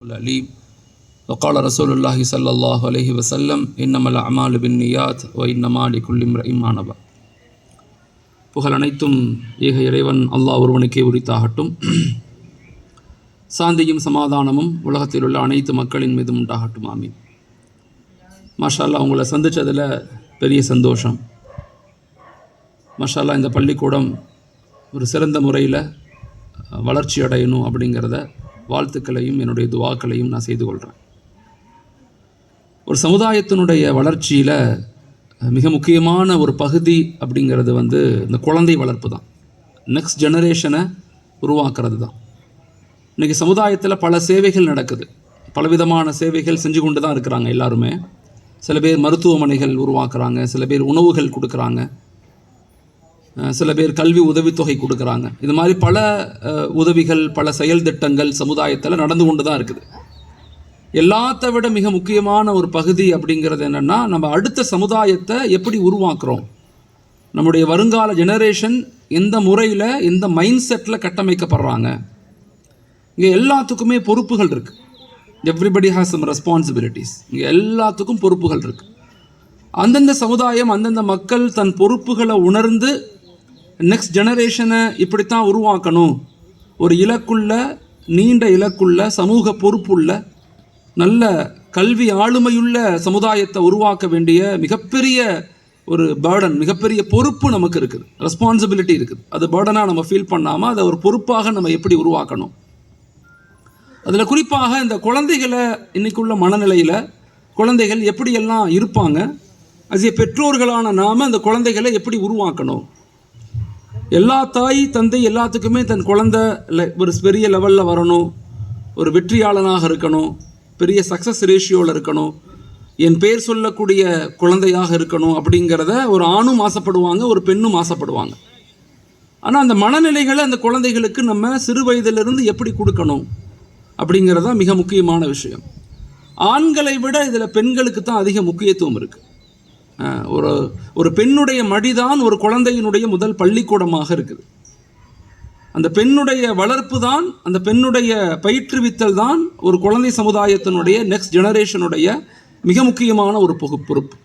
العليم وقال رسول الله صلى الله عليه وسلم إنما الأعمال بالنيات وإنما لكل امرئ ما نوى. புகழ் அனைத்தும் ஏக இறைவன் அல்லாஹ் ஒருவனுக்கே உரித்தாகட்டும். சாந்தியும் சமாதானமும் உலகத்தில் உள்ள அனைத்து மக்களின் மீதும் உண்டாகட்டும். ஆமீன். மாஷா அல்லாஹ், உங்களை சந்தித்ததில் பெரிய சந்தோஷம். மாஷா அல்லாஹ், இந்த பள்ளிக்கூடம் ஒரு சிறந்த முறையில் வளர்ச்சி அடையணும் அப்படிங்கிறத வாழ்த்துக்களையும் என்னுடைய துவாக்களையும் நான் செய்து கொள்கிறேன். ஒரு சமுதாயத்தினுடைய வளர்ச்சியில் மிக முக்கியமான ஒரு பகுதி அப்படிங்கிறது இந்த குழந்தை வளர்ப்பு தான். நெக்ஸ்ட் ஜெனரேஷனை உருவாக்குறது தான். இன்றைக்கி சமுதாயத்தில் பல சேவைகள் நடக்குது. பலவிதமான சேவைகள் செஞ்சு கொண்டு தான் இருக்கிறாங்க எல்லாருமே. சில பேர் மருத்துவமனைகள் உருவாக்குறாங்க, சில பேர் உணவுகள் கொடுக்குறாங்க, சில பேர் கல்வி உதவித்தொகை கொடுக்குறாங்க. இது மாதிரி பல உதவிகள், பல செயல் திட்டங்கள் சமுதாயத்தில் நடந்து கொண்டு தான் இருக்குது. எல்லாத்த விட மிக முக்கியமான ஒரு பகுதி அப்படிங்கிறது என்னென்னா, நம்ம அடுத்த சமுதாயத்தை எப்படி உருவாக்குறோம், நம்முடைய வருங்கால ஜெனரேஷன் எந்த முறையில், எந்த மைண்ட் செட்டில் கட்டமைக்கப்படுறாங்க. இங்கே எல்லாத்துக்குமே பொறுப்புகள் இருக்குது. Everybody has some responsibilities. இங்கே எல்லாத்துக்கும் பொறுப்புகள் இருக்குது. அந்தந்த சமுதாயம், அந்தந்த மக்கள் தன் பொறுப்புகளை உணர்ந்து நெக்ஸ்ட் ஜெனரேஷனை இப்படித்தான் உருவாக்கணும், ஒரு இலக்குள்ள, நீண்ட இலக்குள்ள, சமூக பொறுப்புள்ள, நல்ல கல்வி ஆளுமையுள்ள சமுதாயத்தை உருவாக்க வேண்டிய மிகப்பெரிய ஒரு பேர்டன், மிகப்பெரிய பொறுப்பு நமக்கு இருக்குது, ரெஸ்பான்சிபிலிட்டி இருக்குது. அது பேர்டனாக நம்ம ஃபீல் பண்ணாமல் அதை ஒரு பொறுப்பாக நம்ம எப்படி உருவாக்கணும். அதில் குறிப்பாக இந்த குழந்தைகளை, இன்றைக்குள்ள மனநிலையில் குழந்தைகள் எப்படியெல்லாம் இருப்பாங்க, அது பெற்றோர்களான நாம் அந்த குழந்தைகளை எப்படி உருவாக்கணும். எல்லா தாய் தந்தை எல்லாத்துக்குமே தன் குழந்தை ஒரு பெரிய லெவலில் வரணும், ஒரு வெற்றியாளனாக இருக்கணும், பெரிய சக்ஸஸ் ரேஷியோவில் இருக்கணும், என் பேர் சொல்லக்கூடிய குழந்தையாக இருக்கணும் அப்படிங்கிறத ஒரு ஆணும் ஆசைப்படுவாங்க, ஒரு பெண்ணும் ஆசைப்படுவாங்க. ஆனால் அந்த மனநிலைகளை அந்த குழந்தைகளுக்கு நம்ம சிறு வயதிலிருந்து எப்படி கொடுக்கணும் அப்படிங்கிறதா மிக முக்கியமான விஷயம். ஆண்களை விட இதில் பெண்களுக்கு தான் அதிக முக்கியத்துவம் இருக்குது. ஒரு பெண்ணுடைய மடிதான் ஒரு குழந்தையினுடைய முதல் பள்ளிக்கூடமாக இருக்குது. அந்த பெண்ணுடைய வளர்ப்பு தான், அந்த பெண்ணுடைய பயிற்றுவித்தல் தான் ஒரு குழந்தை சமுதாயத்தினுடைய நெக்ஸ்ட் ஜெனரேஷனுடைய மிக முக்கியமான ஒரு பொறுப்பு.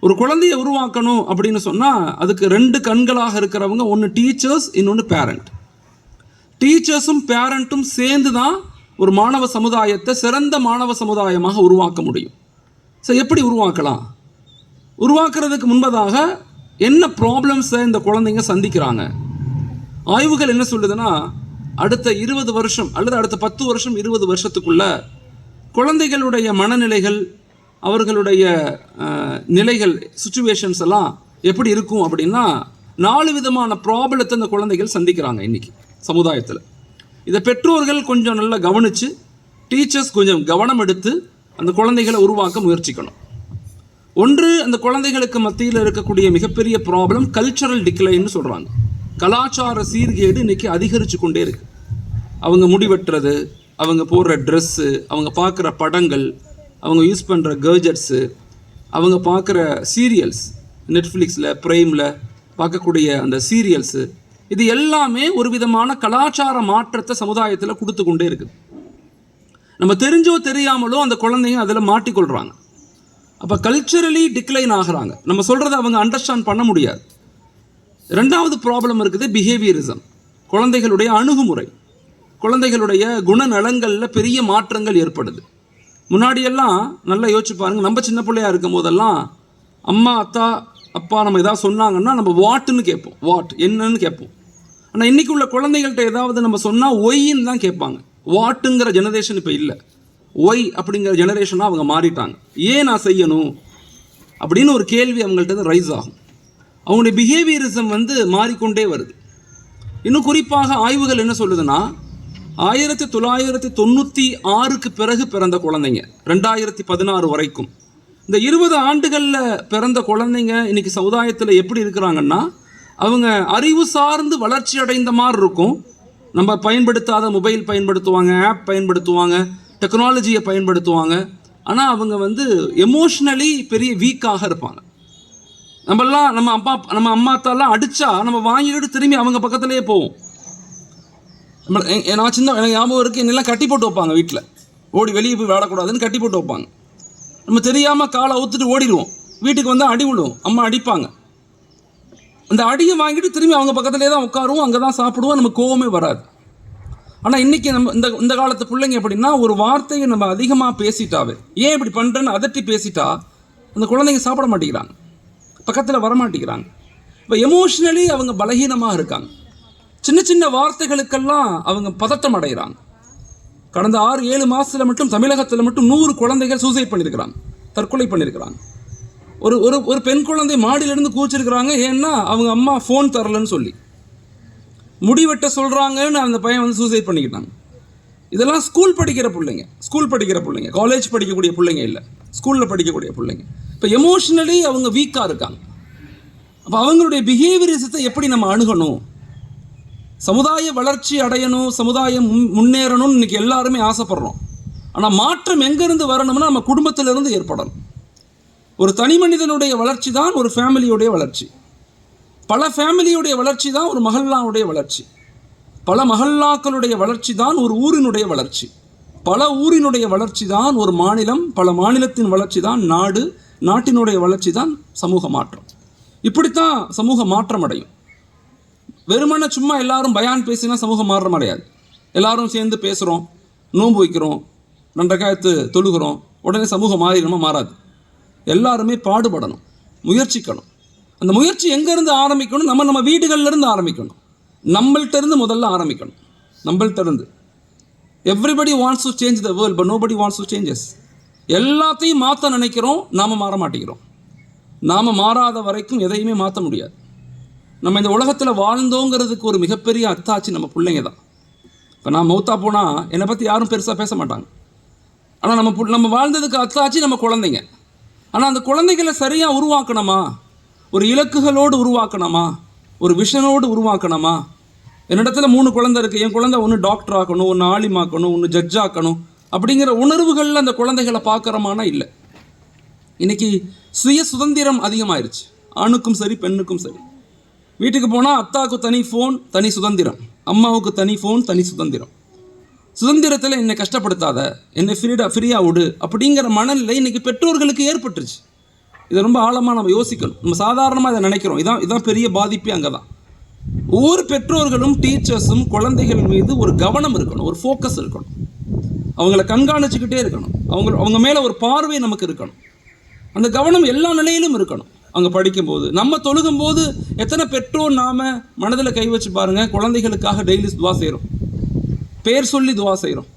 ஒரு குழந்தையை உருவாக்கணும் அப்படின்னு சொன்னால் அதுக்கு ரெண்டு கண்களாக இருக்கிறவங்க, ஒன்று டீச்சர்ஸ், இன்னொன்று பேரண்ட். டீச்சர்ஸும் பேரண்ட்டும் சேர்ந்து தான் ஒரு மாணவ சமுதாயத்தை சிறந்த மாணவ சமுதாயமாக உருவாக்க முடியும். ஸோ எப்படி உருவாக்கலாம்? உருவாக்குறதுக்கு முன்பதாக என்ன ப்ராப்ளம்ஸை இந்த குழந்தைங்க சந்திக்கிறாங்க. ஆய்வுகள் என்ன சொல்லுதுன்னா, அடுத்த 20 வருஷம் அல்லது அடுத்த 10 வருஷம் 20 வருஷத்துக்குள்ள குழந்தைகளுடைய மனநிலைகள், அவர்களுடைய நிலைகள், சுச்சுவேஷன்ஸ் எல்லாம் எப்படி இருக்கும் அப்படின்னா, 4 விதமான ப்ராப்ளத்தை இந்த குழந்தைகள் சந்திக்கிறாங்க இன்றைக்கி சமுதாயத்தில். இதை பெற்றோர்கள் கொஞ்சம் நல்லா கவனித்து, டீச்சர்ஸ் கொஞ்சம் கவனம் எடுத்து அந்த குழந்தைகளை உருவாக்க முயற்சிக்கணும். ஒன்று, அந்த குழந்தைகளுக்கு மத்தியில் இருக்கக்கூடிய மிகப்பெரிய ப்ராப்ளம் கல்ச்சரல் டிக்ளைன்னு சொல்கிறாங்க. கலாச்சார சீர்கேடு இன்றைக்கி அதிகரித்து கொண்டே இருக்குது. அவங்க முடிவெட்டுறது, அவங்க போடுற ட்ரெஸ்ஸு, அவங்க பார்க்குற படங்கள், அவங்க யூஸ் பண்ணுற கேஜெட்ஸு, அவங்க பார்க்குற சீரியல்ஸ், நெட்ஃப்ளிக்ஸில் ப்ரைமில் பார்க்கக்கூடிய அந்த சீரியல்ஸு, இது எல்லாமே ஒரு விதமான கலாச்சார மாற்றத்தை சமுதாயத்தில் கொடுத்து கொண்டே இருக்குது. நம்ம தெரிஞ்சோ தெரியாமலோ அந்த குழந்தைங்க அதில் மாட்டிக்கொள்கிறாங்க. அப்போ கல்ச்சரலி டிக்ளைன் ஆகிறாங்க. நம்ம சொல்கிறத அவங்க அண்டர்ஸ்டாண்ட் பண்ண முடியாது. ரெண்டாவது ப்ராப்ளம் இருக்குது பிஹேவியரிசம். குழந்தைகளுடைய அணுகுமுறை, குழந்தைகளுடைய குணநலங்களில் பெரிய மாற்றங்கள் ஏற்படுது. முன்னாடியெல்லாம் நல்லா யோசிச்சு பாருங்கள், நம்ம சின்ன பிள்ளையாக இருக்கும் போதெல்லாம் அம்மா, அத்தா, அப்பா நம்ம எதாவது சொன்னாங்கன்னா நம்ம வாட்டுன்னு கேட்போம், வாட் என்னன்னு கேட்போம். ஆனால் இன்றைக்கி உள்ள குழந்தைகள்கிட்ட ஏதாவது நம்ம சொன்னால் ஒய்ன்னு தான் கேட்பாங்க. வாட்டுங்கிற ஜெனரேஷன் இப்போ இல்லை, ஒய் அப்படிங்கிற ஜெனரேஷனாக அவங்க மாறிட்டாங்க. ஏன் நான் செய்யணும் அப்படின்னு ஒரு கேள்வி அவங்கள்ட்ட ரைஸ் ஆகும். அவங்களுடைய பிஹேவியரிசம் மாறிக்கொண்டே வருது. இன்னும் குறிப்பாக ஆய்வுகள் என்ன சொல்லுதுன்னா, 1996க்கு பிறகு பிறந்த குழந்தைங்க 2016 வரைக்கும், இந்த 20 ஆண்டுகளில் பிறந்த குழந்தைங்க இன்றைக்கி சமுதாயத்தில் எப்படி இருக்கிறாங்கன்னா, அவங்க அறிவு சார்ந்து வளர்ச்சி அடைந்த மாதிரி இருக்கும். நம்ம பயன்படுத்தாத மொபைல் பயன்படுத்துவாங்க, ஆப் பயன்படுத்துவாங்க, டெக்னாலஜியை பயன்படுத்துவாங்க. ஆனால் அவங்க எமோஷ்னலி பெரிய வீக்காக இருப்பாங்க. நம்ம அம்மா அத்தாலாம் அடித்தா நம்ம வாங்கிட்டு திரும்பி அவங்க பக்கத்துலேயே போவோம். நான் சின்ன எனக்கு ஞாபகம் இருக்குது, என்னெல்லாம் கட்டி போட்டு வைப்பாங்க வீட்டில். ஓடி வெளியே போய் விளையாடக்கூடாதுன்னு கட்டி போட்டு வைப்பாங்க. நம்ம தெரியாமல் காலை அவுத்துட்டு ஓடிடுவோம். வீட்டுக்கு வந்தால் அடி விழுவோம், அம்மா அடிப்பாங்க. அந்த அடியை வாங்கிட்டு திரும்பி அவங்க பக்கத்துலேயே தான் உட்காருவோம், அங்கே தான் சாப்பிடுவோம், நமக்கு கோவமே வராது. ஆனால் இன்றைக்கி நம்ம இந்த காலத்து பிள்ளைங்க எப்படின்னா, ஒரு வார்த்தையை நம்ம அதிகமாக பேசிட்டாவே, ஏன் இப்படி பண்ணுறேன்னு அதட்டி பேசிட்டா அந்த குழந்தைங்க சாப்பிட மாட்டேங்கிறாங்க, பக்கத்தில் வரமாட்டேங்கிறாங்க. இப்போ எமோஷ்னலி அவங்க பலகீனமாக இருக்காங்க. சின்ன சின்ன வார்த்தைகளுக்கெல்லாம் அவங்க பதட்டம் அடைகிறாங்க. கடந்த 6-7 மாதத்தில் மட்டும் தமிழகத்தில் மட்டும் 100 குழந்தைகள் சூசைட் பண்ணியிருக்கிறாங்க, தற்கொலை பண்ணியிருக்கிறாங்க. ஒரு பெண் குழந்தை மாடியிலேருந்து கூச்சிருக்கிறாங்க. ஏன்னா அவங்க அம்மா ஃபோன் தரலன்னு சொல்லி, முடிவெட்ட சொல்கிறாங்கன்னு அந்த பையன் வந்து சூசைட் பண்ணிக்கிட்டாங்க. இதெல்லாம் ஸ்கூல் படிக்கிற பிள்ளைங்க, காலேஜ் படிக்கக்கூடிய பிள்ளைங்க இல்லை, ஸ்கூலில் படிக்கக்கூடிய பிள்ளைங்க. இப்போ எமோஷ்னலி அவங்க வீக்காக இருக்காங்க. அப்போ அவங்களுடைய பிஹேவியரிசத்தை எப்படி நம்ம அணுகணும்? சமுதாய வளர்ச்சி அடையணும், சமுதாயம் முன்னேறணும்னு இன்றைக்கி எல்லாருமே ஆசைப்படுறோம். ஆனால் மாற்றம் எங்கேருந்து வரணும்னா நம்ம குடும்பத்திலிருந்து ஏற்படணும். ஒரு தனி மனிதனுடைய வளர்ச்சி தான் ஒரு ஃபேமிலியுடைய வளர்ச்சி. பல ஃபேமிலியுடைய வளர்ச்சி தான் ஒரு மஹல்லாவுடைய வளர்ச்சி. பல மஹல்லாக்களுடைய வளர்ச்சி தான் ஒரு ஊரினுடைய வளர்ச்சி. பல ஊரினுடைய வளர்ச்சி தான் ஒரு மாநிலம். பல மாநிலத்தின் வளர்ச்சி தான் நாடு. நாட்டினுடைய வளர்ச்சி தான் சமூக மாற்றம். இப்படித்தான் சமூக மாற்றம் அடையும். வெறுமனே சும்மா எல்லாரும் பயான் பேசினா சமூக மாற்றம் அடையாது. எல்லாரும் சேர்ந்து பேசுகிறோம், நோன்பு வைக்கிறோம், 2 ரக்காயத்து தொழுகிறோம், உடனே சமூகம் மாறாது. எல்லாருமே பாடுபடணும், முயற்சிக்கணும். அந்த முயற்சி எங்கேருந்து ஆரம்பிக்கணும்? நம்ம வீடுகள்லேருந்து ஆரம்பிக்கணும். நம்மள்கிட்ட இருந்து முதல்ல ஆரம்பிக்கணும். நம்மள்கிட்ட இருந்து. Everybody wants to change the world, but nobody wants to changes. எல்லாத்தையும் மாற்ற நினைக்கிறோம், நாம் மாற மாட்டேங்கிறோம். நாம் மாறாத வரைக்கும் எதையுமே மாற்ற முடியாது. நம்ம இந்த உலகத்தில் வாழ்ந்தோங்கிறதுக்கு ஒரு மிகப்பெரிய அத்தாட்சி நம்ம பிள்ளைங்க தான். இப்போ நான் மௌத்தா போனால் என்னை பற்றி யாரும் பெருசாக பேச மாட்டாங்க. ஆனால் நம்ம வாழ்ந்ததுக்கு அத்தாட்சி நம்ம குழந்தைங்க. ஆனால் அந்த குழந்தைகளை சரியாக உருவாக்கணுமா? ஒரு இலக்குகளோடு உருவாக்கணுமா? ஒரு விஷனோடு உருவாக்கணுமா? என்னிடத்துல 3 குழந்தை இருக்குது. என் குழந்தை ஒன்று டாக்டர் ஆக்கணும், ஒன்று ஆலிமாக்கணும், ஒன்று ஜட்ஜ் ஆக்கணும் அப்படிங்கிற உணர்வுகளில் அந்த குழந்தைகளை பார்க்குறோமானா இல்லை. இன்றைக்கி சுய சுதந்திரம் அதிகமாகிருச்சு, ஆணுக்கும் சரி பெண்ணுக்கும் சரி. வீட்டுக்கு போனால் அத்தாவுக்கு தனி ஃபோன், தனி சுதந்திரம். அம்மாவுக்கு தனி ஃபோன், தனி சுதந்திரம். சுதந்திரத்தில் என்னை கஷ்டப்படுத்தாத, என்னை ஃப்ரீயாக விடு அப்படிங்கிற மனநிலை இன்றைக்கி பெற்றோர்களுக்கு ஏற்பட்டுருச்சு. இதை ரொம்ப ஆழமாக நம்ம யோசிக்கணும். நம்ம சாதாரணமாக இதை நினைக்கிறோம். இதான் பெரிய பாதிப்பே அங்கே தான். ஒவ்வொரு பெற்றோர்களும் டீச்சர்ஸும் குழந்தைகள் மீது ஒரு கவனம் இருக்கணும், ஒரு ஃபோக்கஸ் இருக்கணும். அவங்கள கண்காணிச்சுக்கிட்டே இருக்கணும். அவங்க மேலே ஒரு பார்வை நமக்கு இருக்கணும். அந்த கவனம் எல்லா நிலையிலும் இருக்கணும். அங்கே படிக்கும்போது, நம்ம தொழுகும்போது எத்தனை பெற்றோர் நாம் மனதில் கை வச்சு பாருங்கள், குழந்தைகளுக்காக டெய்லி துவா செய்கிறோம், பேர் சொல்லி துவா செய்கிறோம்.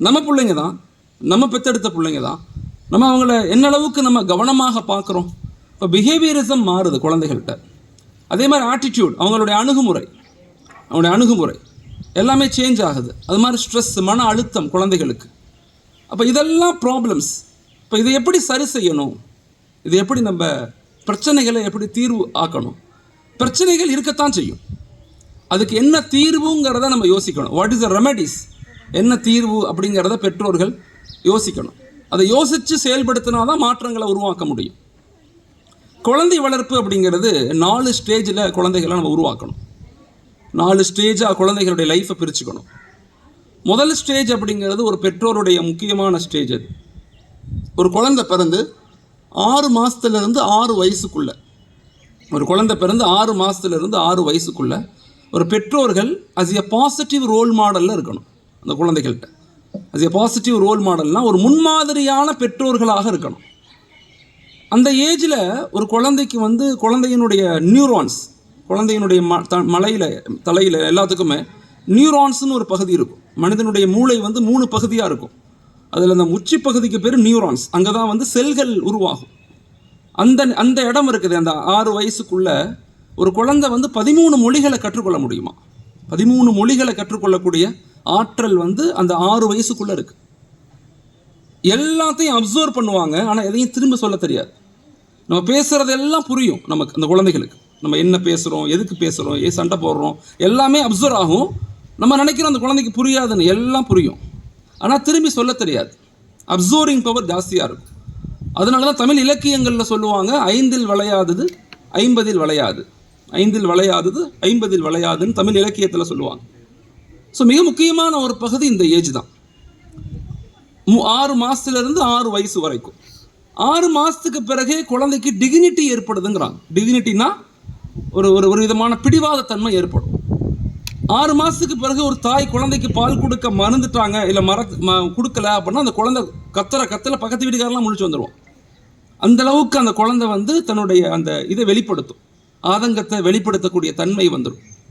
நம்ம பிள்ளைங்க தான், நம்ம பெற்றெடுத்த பிள்ளைங்க தான். நம்ம அவங்கள என்ன அளவுக்கு நம்ம கவனமாக பார்க்குறோம். இப்போ பிஹேவியரிசம் மாறுது குழந்தைகள்கிட்ட. அதே மாதிரி ஆட்டிடியூட், அவங்களுடைய அணுகுமுறை எல்லாமே சேஞ்ச் ஆகுது. அது மாதிரி ஸ்ட்ரெஸ், மன அழுத்தம் குழந்தைகளுக்கு. அப்போ இதெல்லாம் ப்ராப்ளம்ஸ். இப்போ இதை எப்படி சரி செய்யணும்? இது எப்படி நம்ம பிரச்சனைகளை எப்படி தீர்வு ஆக்கணும்? பிரச்சனைகள் இருக்கத்தான் செய்யும். அதுக்கு என்ன தீர்வுங்கிறத நம்ம யோசிக்கணும். வாட் இஸ் த ரெமெடிஸ், என்ன தீர்வு அப்படிங்கிறத பெற்றோர்கள் யோசிக்கணும். அதை யோசித்து செயல்படுத்தினா தான் மாற்றங்களை உருவாக்க முடியும். குழந்தை வளர்ப்பு அப்படிங்கிறது 4 ஸ்டேஜில் குழந்தைகளை நம்ம உருவாக்கணும். 4 ஸ்டேஜாக குழந்தைகளுடைய லைஃப்பை பிரிச்சுக்கணும். முதல் ஸ்டேஜ் அப்படிங்கிறது ஒரு பெற்றோருடைய முக்கியமான ஸ்டேஜ். அது ஒரு குழந்தை பிறந்து 6 மாதத்துலேருந்து 6 வயசுக்குள்ளே, ஒரு குழந்தை பிறந்து 6 மாதத்துலேருந்து 6 வயசுக்குள்ளே ஒரு பெற்றோர்கள் அஸ் எ பாசிட்டிவ் ரோல் மாடலில் இருக்கணும். அந்த குழந்தைகள்கிட்ட அஸ் எ பாசிட்டிவ் ரோல் மாடல்னால் ஒரு முன்மாதிரியான பெற்றோர்களாக இருக்கணும். அந்த ஏஜில் ஒரு குழந்தைக்கு குழந்தையினுடைய நியூரான்ஸ், குழந்தையினுடைய தலையில் எல்லாத்துக்குமே நியூரான்ஸ்னு ஒரு பகுதி இருக்கும். மனிதனுடைய மூளை 3 பகுதியாக இருக்கும். அதில் அந்த உச்சி பகுதிக்கு பேர் நியூரான்ஸ். அங்கே தான் செல்கள் உருவாகும். அந்த இடம் இருக்குது. அந்த 6 வயசுக்குள்ளே ஒரு குழந்தை 13 மொழிகளை கற்றுக்கொள்ள முடியுமா? 13 மொழிகளை கற்றுக்கொள்ளக்கூடிய ஆற்றல் அந்த 6 வயசுக்குள்ளே இருக்குது. எல்லாத்தையும் அப்சர்வ் பண்ணுவாங்க, ஆனால் எதையும் திரும்ப சொல்ல தெரியாது. நம்ம பேசுகிறதெல்லாம் புரியும் நமக்கு, அந்த குழந்தைகளுக்கு. நம்ம என்ன பேசுகிறோம், எதுக்கு பேசுகிறோம், சண்டை போடுறோம், எல்லாமே அப்சர்வ் ஆகும். நம்ம நினைக்கிறோம் அந்த குழந்தைக்கு புரியாதுன்னு. எல்லாம் புரியும், ஆனால் திரும்பி சொல்ல தெரியாது. அப்சர்விங் பவர் ஜாஸ்தியாக இருக்கும். அதனால தான் தமிழ் இலக்கியங்களில் சொல்லுவாங்க, 5இல் விளையாதது 50இல் விளையாது, 5இல் விளையாதது 50இல் விளையாதுன்னு தமிழ் இலக்கியத்தில் சொல்லுவாங்க. ஸோ மிக முக்கியமான ஒரு பகுதி இந்த ஏஜ் தான். 6 மாதத்துலேருந்து 6 வயசு வரைக்கும். 6 மாதத்துக்கு பிறகே குழந்தைக்கு டிகினிட்டி ஏற்படுதுங்கிறாங்க. டிகினிட்டினா ஒரு ஒரு ஒரு விதமான பிடிவாத தன்மை ஏற்படும். 6 மாதத்துக்கு பிறகு ஒரு தாய் குழந்தைக்கு பால் கொடுக்க மறந்துட்டாங்க, இல்லை கொடுக்கல அப்படின்னா அந்த குழந்தை கத்தல பக்கத்து வீட்டுக்காரெல்லாம் முழிச்சு வந்துடுவோம். அந்த அளவுக்கு அந்த குழந்தை வந்து தன்னுடைய அந்த இதை வெளிப்படுத்தும், ஆதங்கத்தை வெளிப்படுத்தக்கூடிய தன்மை வந்துடும்.